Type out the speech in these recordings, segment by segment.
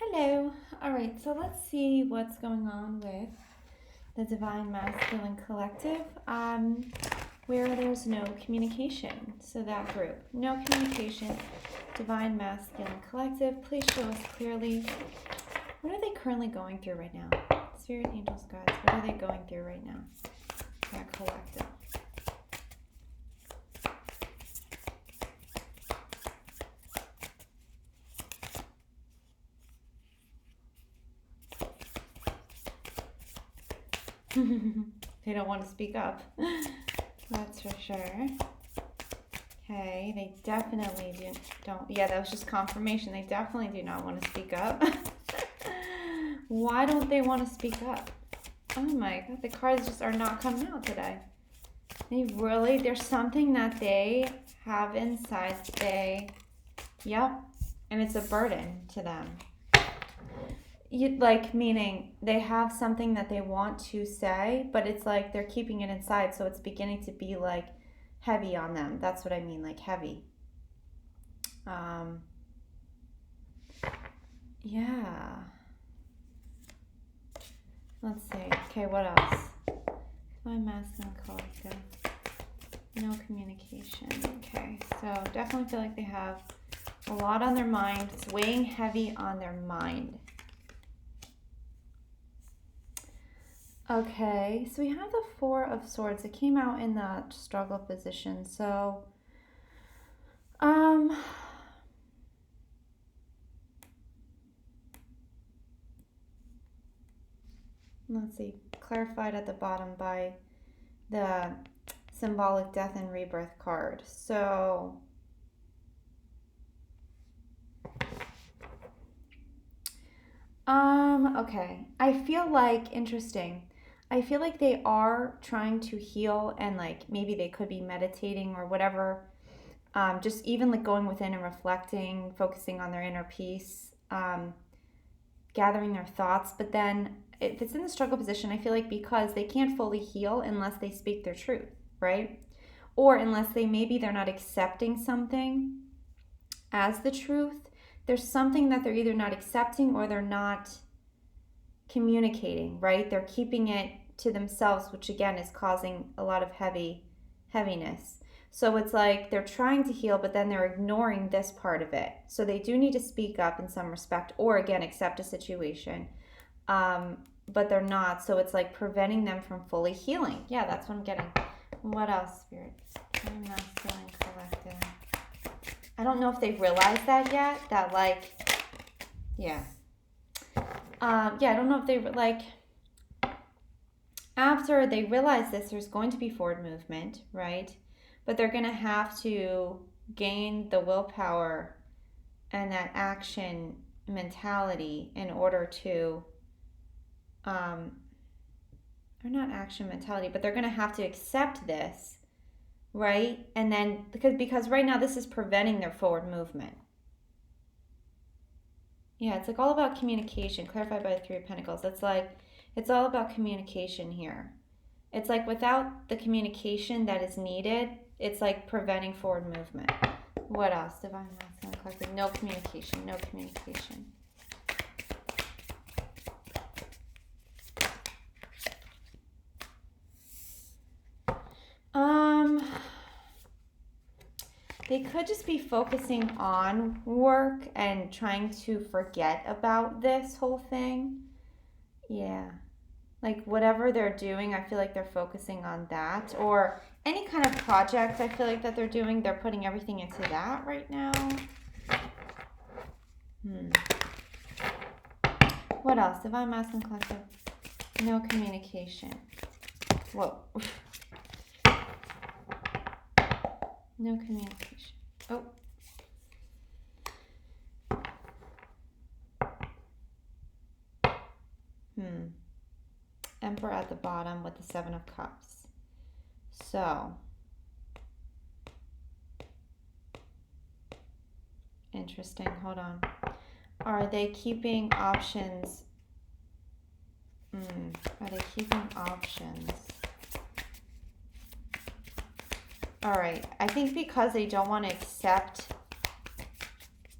Hello. All right, so let's see what's going on with the Divine Masculine Collective, where there's no communication. So that group, no communication, Divine Masculine Collective. Please show us clearly, what are they currently going through right now? Spirit, angels, gods, what are they going through right now? That collective. They don't want to speak up. That's for sure. Okay, they definitely don't. Yeah, that was just confirmation. They definitely do not want to speak up. Why don't they want to speak up? Oh my God, the cards just are not coming out today. There's something that they have inside. Yep, and it's a burden to them. Meaning they have something that they want to say, but it's like they're keeping it inside, so it's beginning to be like heavy on them. That's what I mean, like heavy. Yeah. Let's see. Okay, what else? My masculine collective. No communication. Okay, so definitely feel like they have a lot on their mind. It's weighing heavy on their mind. Okay, so we have the Four of Swords. It came out in the struggle position. So, let's see, clarified at the bottom by the symbolic death and rebirth card. So, okay, I feel like, interesting. I feel like they are trying to heal, and like maybe they could be meditating or whatever. Just even like going within and reflecting, focusing on their inner peace, gathering their thoughts. But then if it's in the struggle position, I feel like because they can't fully heal unless they speak their truth, right? Or unless they're not accepting something as the truth. There's something that they're either not accepting or they're not communicating, right? They're keeping it to themselves, which again is causing a lot of heaviness. So it's like they're trying to heal, but then they're ignoring this part of it. So they do need to speak up in some respect, or again, accept a situation. But they're not. So it's like preventing them from fully healing. Yeah, that's what I'm getting. What else, spirits? I'm not feeling collective. I don't know if they've realized that yet. That like, yeah. I don't know if they like, after they realize this, there's going to be forward movement, right? But they're going to have to gain the willpower and that action mentality in order to, or not action mentality, but they're going to have to accept this, right? And then, because right now this is preventing their forward movement. Yeah, it's like all about communication, clarified by the Three of Pentacles. It's like, it's all about communication here. It's like without the communication that is needed, it's like preventing forward movement. What else? Divine Masculine Collective. No communication, no communication. They could just be focusing on work and trying to forget about this whole thing. Yeah. Like whatever they're doing, I feel like they're focusing on that. Or any kind of project I feel like that they're doing, they're putting everything into that right now. What else? Divine Masculine Collective. No communication. Whoa. No communication. Oh. Emperor at the bottom with the Seven of Cups. So, interesting. Hold on. Are they keeping options? Are they keeping options? All right. I think because they don't want to accept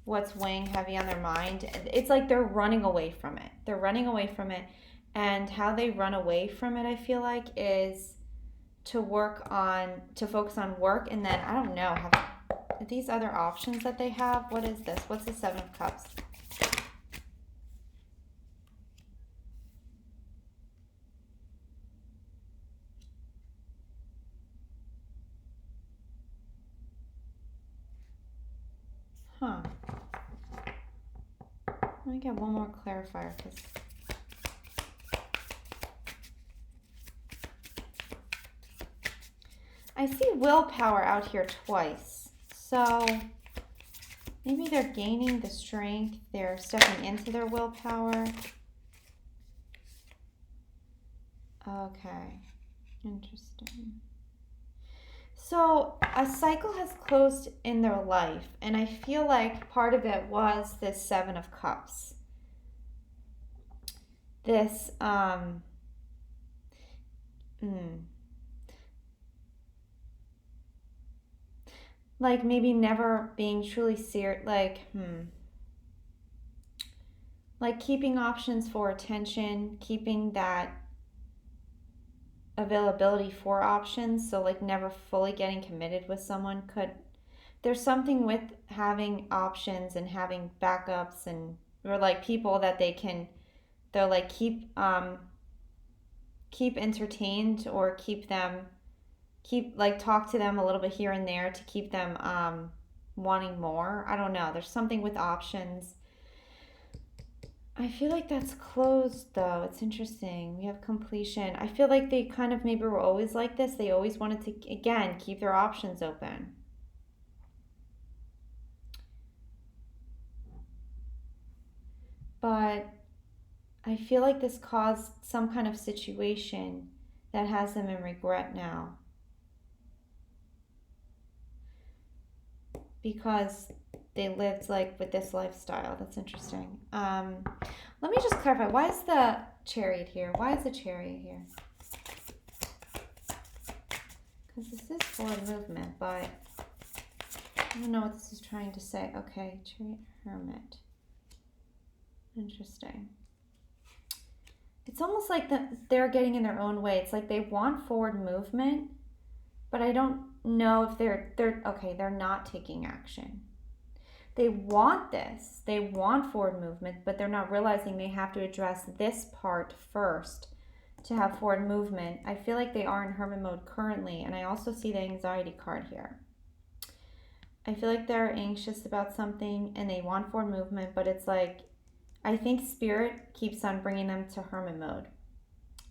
what's weighing heavy on their mind. It's like they're running away from it. They're running away from it. And how they run away from it, I feel like, is to focus on work. And then, I don't know, have these other options that they have. What is this? What's the Seven of Cups? Huh. Let me get one more clarifier, because I see willpower out here twice. So maybe they're gaining the strength. They're stepping into their willpower. Okay. Interesting. So a cycle has closed in their life, and I feel like part of it was this Seven of Cups. This, like maybe never being truly serious, like keeping options for attention, keeping that availability for options, so like never fully getting committed with someone. There's something with having options and having backups, and or like people that they'll like keep entertained, or keep like talk to them a little bit here and there to keep them wanting more. I don't know, there's something with options. I feel like that's closed though. It's interesting. We have completion. I feel like they kind of maybe were always like this. They always wanted to, again, keep their options open. But I feel like this caused some kind of situation that has them in regret now. Because they lived like with this lifestyle. That's interesting. Let me just clarify. Why is the Chariot here? Why is the Chariot here? Because this is forward movement, but I don't know what this is trying to say. Okay, Chariot, Hermit. Interesting. It's almost like they're getting in their own way. It's like they want forward movement, but I don't know if they're not taking action. They want this. They want forward movement, but they're not realizing they have to address this part first to have forward movement. I feel like they are in hermit mode currently, and I also see the anxiety card here. I feel like they're anxious about something and they want forward movement, but it's like, I think Spirit keeps on bringing them to hermit mode.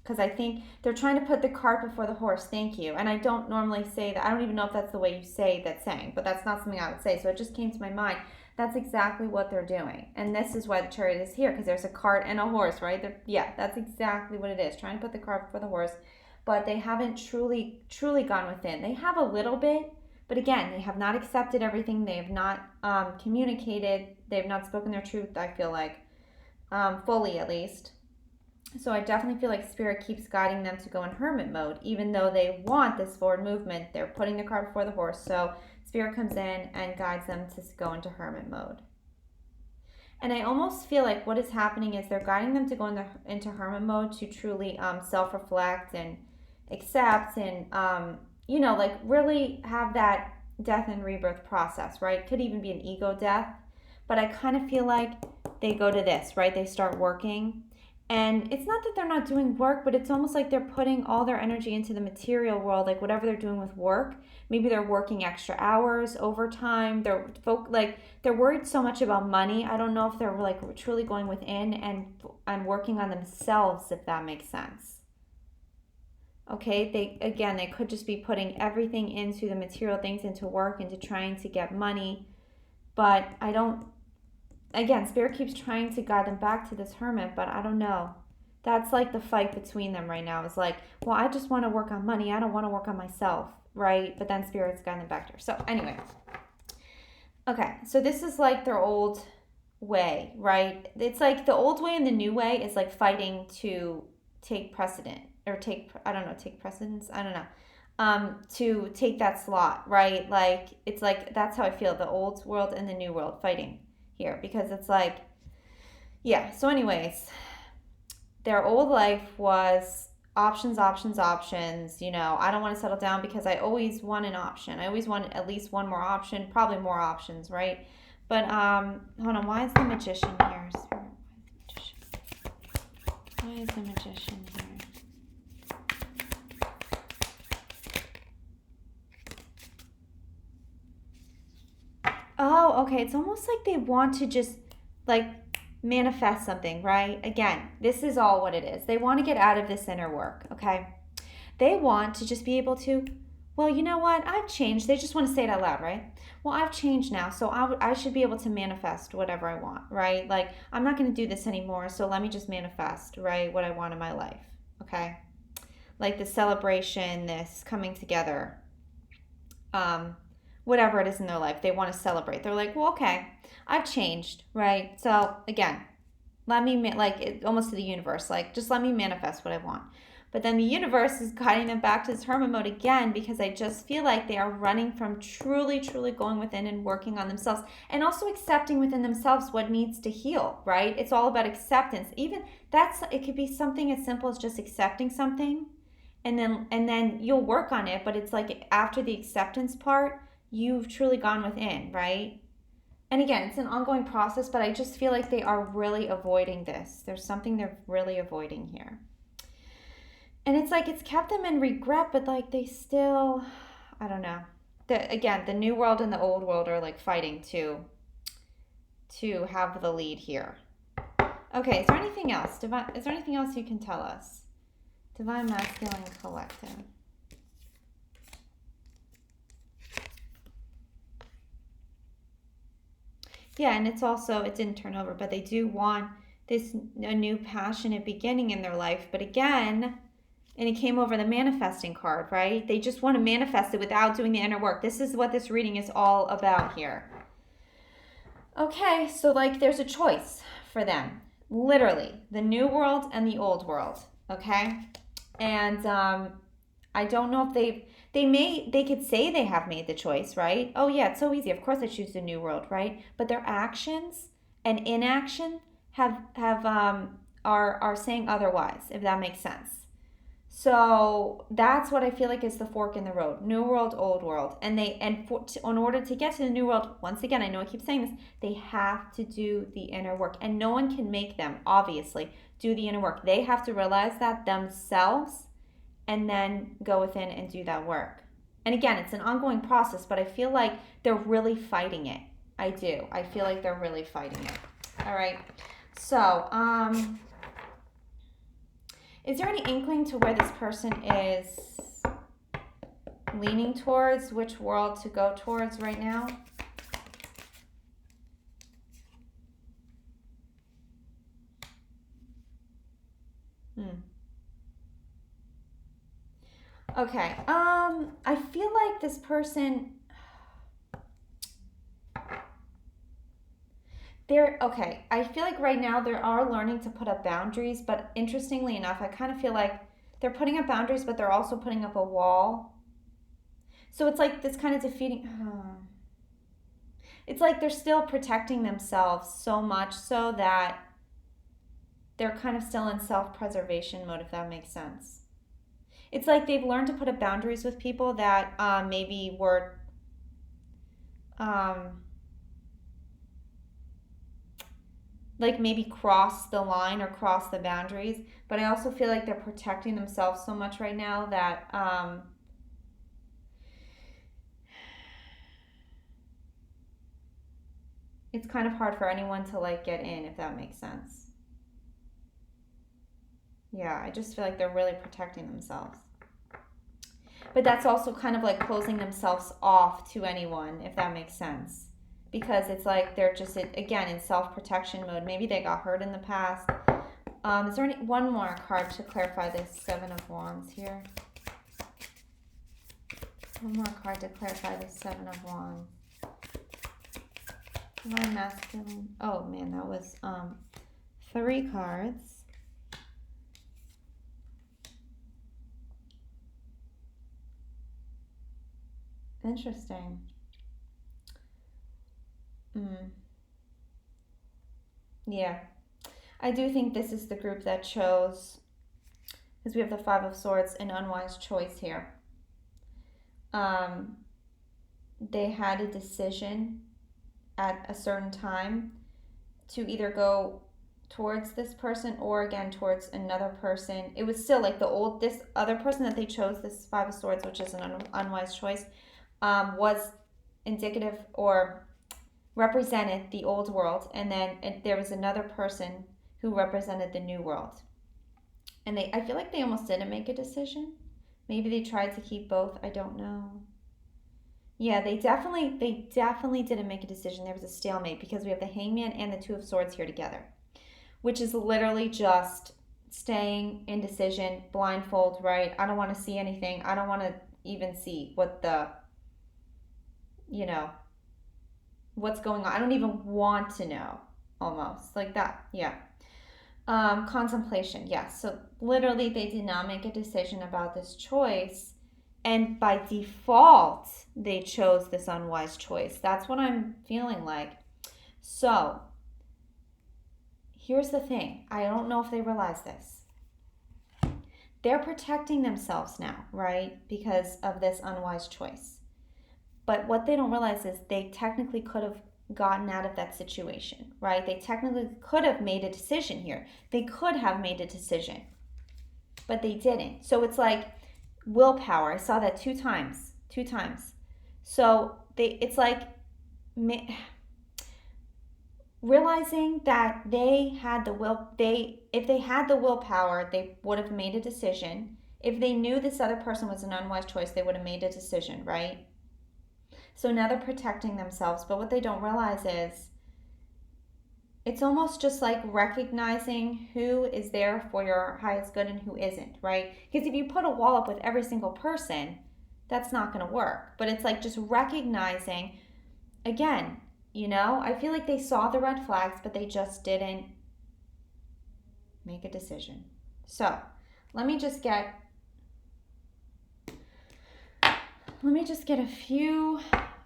Because I think they're trying to put the cart before the horse. Thank you. And I don't normally say that. I don't even know if that's the way you say that saying, but that's not something I would say. So it just came to my mind. That's exactly what they're doing. And this is why the Chariot is here, because there's a cart and a horse, right? Yeah, that's exactly what it is. Trying to put the cart before the horse. But they haven't truly gone within. They have a little bit, but again, they have not accepted everything. They have not communicated. They have not spoken their truth, I feel like, fully at least. So I definitely feel like Spirit keeps guiding them to go in hermit mode, even though they want this forward movement. They're putting the cart before the horse. So Spirit comes in and guides them to go into hermit mode. And I almost feel like what is happening is they're guiding them to go into hermit mode to truly self-reflect and accept and, like really have that death and rebirth process, right? Could even be an ego death. But I kind of feel like they go to this, right? They start working. And it's not that they're not doing work, but it's almost like they're putting all their energy into the material world, like whatever they're doing with work. Maybe they're working extra hours, overtime. They're worried so much about money. I don't know if they're like truly going within and working on themselves, if that makes sense. Okay, they could just be putting everything into the material things, into work, into trying to get money. But I don't. Again, Spirit keeps trying to guide them back to this hermit, but I don't know. That's like the fight between them right now. It's like, well, I just want to work on money. I don't want to work on myself, right? But then Spirit's guiding them back there. So anyway. Okay, so this is like their old way, right? It's like the old way and the new way is like fighting to take precedent or take precedence. I don't know. To take that slot, right? Like, it's like, that's how I feel. The old world and the new world fighting. here because it's like, yeah. So, anyways, their old life was options, options, options. I don't want to settle down because I always want an option. I always want at least one more option, probably more options, right? But hold on. Why is the magician here? Why is the magician here? Oh, okay. It's almost like they want to just like manifest something, right? Again, this is all what it is. They want to get out of this inner work, okay? They want to just be able to, well, you know what? I've changed. They just want to say it out loud, right? Well, I've changed now, so I should be able to manifest whatever I want, right? Like, I'm not going to do this anymore, so let me just manifest, right? What I want in my life, okay? Like the celebration, this coming together, whatever it is in their life, they want to celebrate. They're like, well, okay, I've changed, right? So again, let me almost to the universe, like just let me manifest what I want. But then the universe is guiding them back to this hermit mode again because I just feel like they are running from truly, truly going within and working on themselves and also accepting within themselves what needs to heal, right? It's all about acceptance. Even it could be something as simple as just accepting something and then you'll work on it, but it's like after the acceptance part, you've truly gone within, right? And again, it's an ongoing process, but I just feel like they are really avoiding this. There's something they're really avoiding here. And it's like it's kept them in regret, but like they still, I don't know. Again, the new world and the old world are like fighting to have the lead here. Okay, is there anything else? Is there anything else you can tell us? Divine Masculine Collective. Yeah, and it's also, it didn't turn over, but they do want a new passionate beginning in their life. But again, and it came over the manifesting card, right? They just want to manifest it without doing the inner work. This is what this reading is all about here. Okay, so like there's a choice for them. Literally, the new world and the old world, okay? And I don't know if they could say they have made the choice, right? Oh yeah, it's so easy. Of course I choose the new world, right? But their actions and inaction are saying otherwise, if that makes sense. So that's what I feel like is the fork in the road. New world, old world. And in order to get to the new world, once again, I know I keep saying this, they have to do the inner work. And no one can make them, obviously, do the inner work. They have to realize that themselves and then go within and do that work. And again, it's an ongoing process, but I feel like they're really fighting it. I do. I feel like they're really fighting it. All right. So, is there any inkling to where this person is leaning towards, which world to go towards right now? Okay. I feel like this person okay. I feel like right now they are learning to put up boundaries, but interestingly enough, I kind of feel like they're putting up boundaries, but they're also putting up a wall. So it's like this kind of defeating. It's like they're still protecting themselves so much so that they're kind of still in self-preservation mode, if that makes sense. It's like they've learned to put up boundaries with people that maybe were like maybe cross the line or cross the boundaries, but I also feel like they're protecting themselves so much right now that it's kind of hard for anyone to like get in, if that makes sense. Yeah, I just feel like they're really protecting themselves. But that's also kind of like closing themselves off to anyone, if that makes sense. Because it's like they're just, again, in self-protection mode. Maybe they got hurt in the past. Is there one more card to clarify this Seven of Wands here? One more card to clarify this Seven of Wands. Divine Masculine. Oh man, that was 3 cards. Interesting. Yeah. I do think this is the group that chose, because we have the Five of Swords, an unwise choice here. They had a decision at a certain time to either go towards this person or again towards another person. It was still like this other person that they chose, this Five of Swords, which is an unwise choice, was indicative or represented the old world, and then there was another person who represented the new world. And I feel like they almost didn't make a decision. Maybe they tried to keep both. I don't know. Yeah, they definitely didn't make a decision. There was a stalemate because we have the Hangman and the Two of Swords here together, which is literally just staying indecision, blindfold, right? I don't want to see anything. I don't want to even see what what's going on. I don't even want to know, almost like that. Yeah. Contemplation. Yes. So literally they did not make a decision about this choice. And by default, they chose this unwise choice. That's what I'm feeling like. So here's the thing. I don't know if they realize this. They're protecting themselves now, right? Because of this unwise choice. But what they don't realize is they technically could have gotten out of that situation, right? They technically could have made a decision here. They could have made a decision, but they didn't. So it's like willpower. I saw that two times. So it's like realizing that they had the if they had the willpower, they would have made a decision. If they knew this other person was an unwise choice, they would have made a decision, right? So now they're protecting themselves, but what they don't realize is it's almost just like recognizing who is there for your highest good and who isn't, right? Because if you put a wall up with every single person, that's not going to work. But it's like just recognizing, again, I feel like they saw the red flags, but they just didn't make a decision. So let me just get a few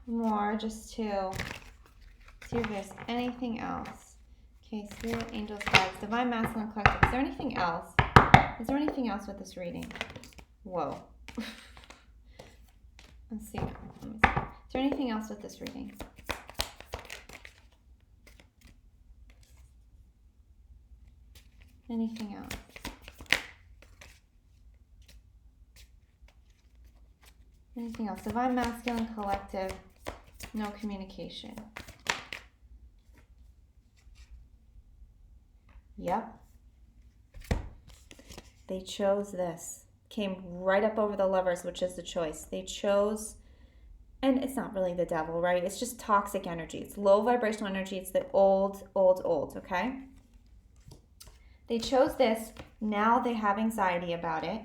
more just to see if there's anything else. Okay, Spirit, Angels, Guides, Divine Masculine Collective. Is there anything else? Is there anything else with this reading? Whoa. Let's see. Let me see. Is there anything else with this reading? Anything else? Anything else? Divine Masculine Collective, no communication. Yep. They chose this. Came right up over the Lovers, which is the choice. They chose, and it's not really the devil, right? It's just toxic energy. It's low vibrational energy. It's the old, okay? They chose this. Now they have anxiety about it.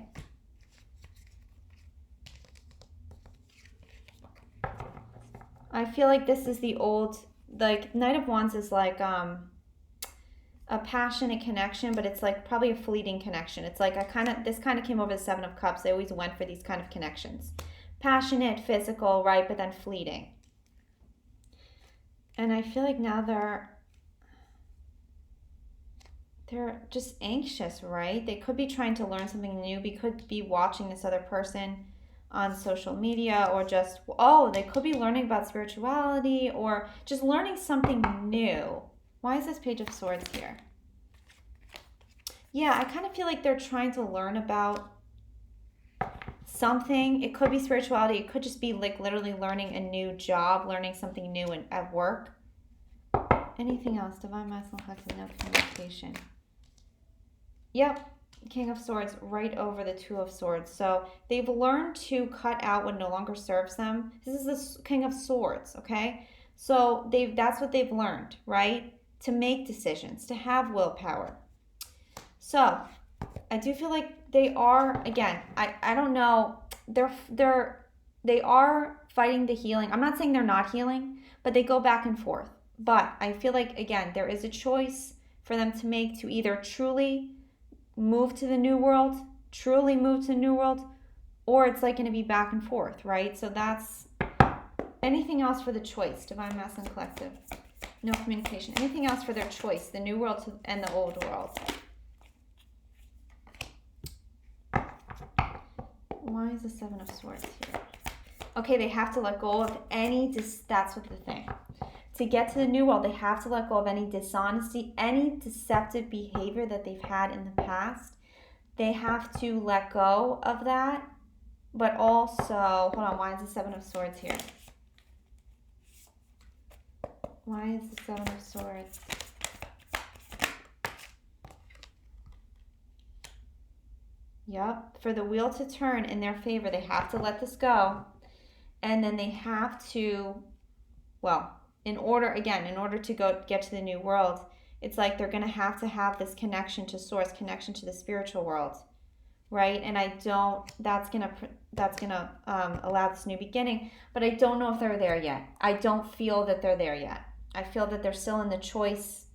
I feel like this is the old, like Knight of Wands is like a passionate connection, but it's like probably a fleeting connection. It's like this kind of came over the Seven of Cups. They always went for these kind of connections. Passionate, physical, right, but then fleeting. And I feel like now they're just anxious, right? They could be trying to learn something new. They could be watching this other person on social media, or just, they could be learning about spirituality or just learning something new. Why is this Page of Swords here? Yeah, I kind of feel like they're trying to learn about something. It could be spirituality. It could just be like literally learning a new job, learning something new at work. Anything else? Divine Masculine Collective, no communication. Yep. King of Swords right over the Two of Swords. So they've learned to cut out what no longer serves them. This is the King of Swords, okay? So that's what they've learned, right? To make decisions, to have willpower. So I do feel like they are, again, I don't know, they are fighting the healing. I'm not saying they're not healing, but they go back and forth. But I feel like, again, there is a choice for them to make to either truly move to the new world, or it's like going to be back and forth, right? So that's anything else for the choice, Divine Masculine Collective. No communication. Anything else for their choice? The new world and the old world. Why is the Seven of Swords here? Okay, they have to let go of any, that's what the thing. To get to the new world, they have to let go of any dishonesty, any deceptive behavior that they've had in the past. They have to let go of that. But also, hold on, why is the Seven of Swords here? Why is the Seven of Swords? Yep, for the wheel to turn in their favor, they have to let this go. And then they have to, well, in order to get to the new world, it's like they're going to have this connection to source, connection to the spiritual world, right? And that's going to allow this new beginning, but I don't know if they're there yet. I don't feel that they're there yet. I feel that they're still in the choice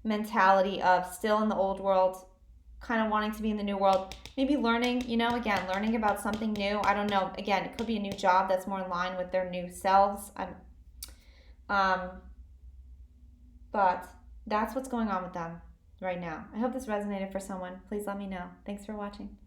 mentality of still in the old world, kind of wanting to be in the new world, maybe learning, learning about something new. I don't know. Again, it could be a new job that's more in line with their new selves. But that's what's going on with them right now. I hope this resonated for someone. Please let me know. Thanks for watching.